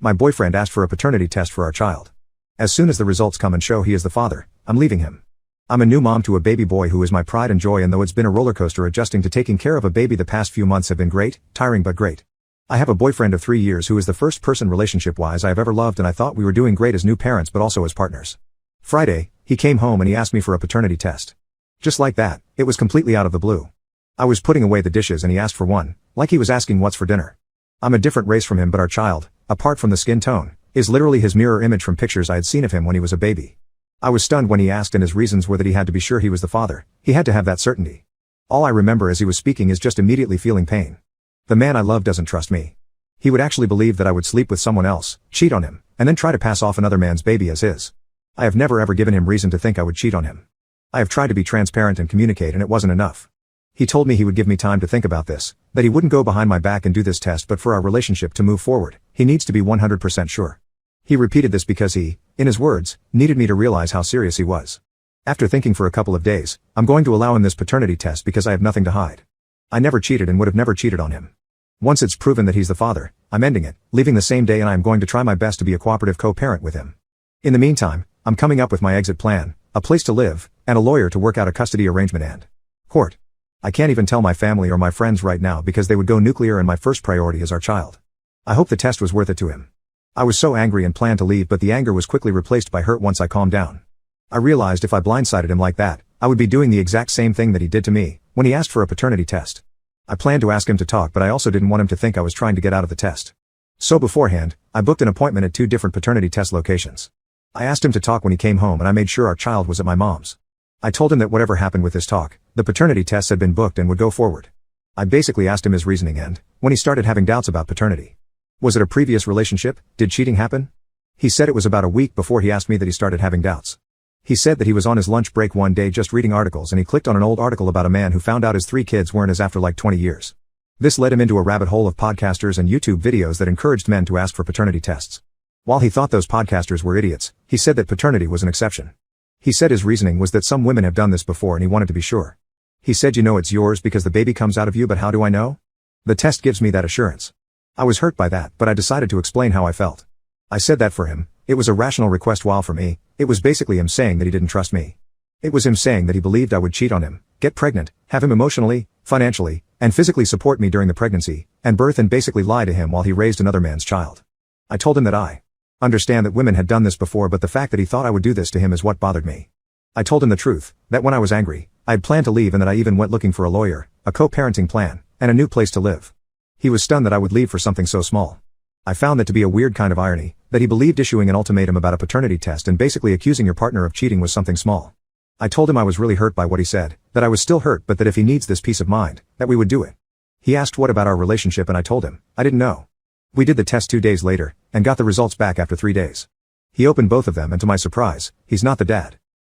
My boyfriend asked for a paternity test for our child. As soon as the results come and show he is the father, I'm leaving him. I'm a new mom to a baby boy who is my pride and joy, and though it's been a roller coaster adjusting to taking care of a baby, the past few months have been great, tiring but great. I have a boyfriend of 3 years who is the first person relationship-wise I have ever loved, and I thought we were doing great as new parents but also as partners. Friday, he came home and he asked me for a paternity test. Just like that, it was completely out of the blue. I was putting away the dishes and he asked for one, like he was asking what's for dinner. I'm a different race from him, but our child, apart from the skin tone, is literally his mirror image from pictures I had seen of him when he was a baby. I was stunned when he asked, and his reasons were that he had to be sure he was the father. He had to have that certainty. All I remember as he was speaking is just immediately feeling pain. The man I love doesn't trust me. He would actually believe that I would sleep with someone else, cheat on him, and then try to pass off another man's baby as his. I have never ever given him reason to think I would cheat on him. I have tried to be transparent and communicate, and it wasn't enough. He told me he would give me time to think about this, that he wouldn't go behind my back and do this test, but for our relationship to move forward, he needs to be 100% sure. He repeated this because he, in his words, needed me to realize how serious he was. After thinking for a couple of days, I'm going to allow him this paternity test because I have nothing to hide. I never cheated and would have never cheated on him. Once it's proven that he's the father, I'm ending it, leaving the same day, and I am going to try my best to be a cooperative co-parent with him. In the meantime, I'm coming up with my exit plan, a place to live, and a lawyer to work out a custody arrangement and court. I can't even tell my family or my friends right now because they would go nuclear, and my first priority is our child. I hope the test was worth it to him. I was so angry and planned to leave, but the anger was quickly replaced by hurt once I calmed down. I realized if I blindsided him like that, I would be doing the exact same thing that he did to me when he asked for a paternity test. I planned to ask him to talk, but I also didn't want him to think I was trying to get out of the test. So beforehand, I booked an appointment at 2 different paternity test locations. I asked him to talk when he came home, and I made sure our child was at my mom's. I told him that whatever happened with this talk, the paternity tests had been booked and would go forward. I basically asked him his reasoning, and when he started having doubts about paternity. Was it a previous relationship? Did cheating happen? He said it was about a week before he asked me that he started having doubts. He said that he was on his lunch break one day just reading articles, and he clicked on an old article about a man who found out his 3 kids weren't his after like 20 years. This led him into a rabbit hole of podcasters and YouTube videos that encouraged men to ask for paternity tests. While he thought those podcasters were idiots, he said that paternity was an exception. He said his reasoning was that some women have done this before and he wanted to be sure. He said, you know, it's yours because the baby comes out of you, but how do I know? The test gives me that assurance. I was hurt by that, but I decided to explain how I felt. I said that for him, it was a rational request, while for me, it was basically him saying that he didn't trust me. It was him saying that he believed I would cheat on him, get pregnant, have him emotionally, financially, and physically support me during the pregnancy and birth, and basically lie to him while he raised another man's child. I told him that I understand that women had done this before, but the fact that he thought I would do this to him is what bothered me. I told him the truth, that when I was angry, I had planned to leave, and that I even went looking for a lawyer, a co-parenting plan, and a new place to live. He was stunned that I would leave for something so small. I found that to be a weird kind of irony, that he believed issuing an ultimatum about a paternity test and basically accusing your partner of cheating was something small. I told him I was really hurt by what he said, that I was still hurt, but that if he needs this peace of mind, that we would do it. He asked what about our relationship, and I told him I didn't know. We did the test 2 days later, and got the results back after 3 days. He opened both of them, and to my surprise, he's not the dad.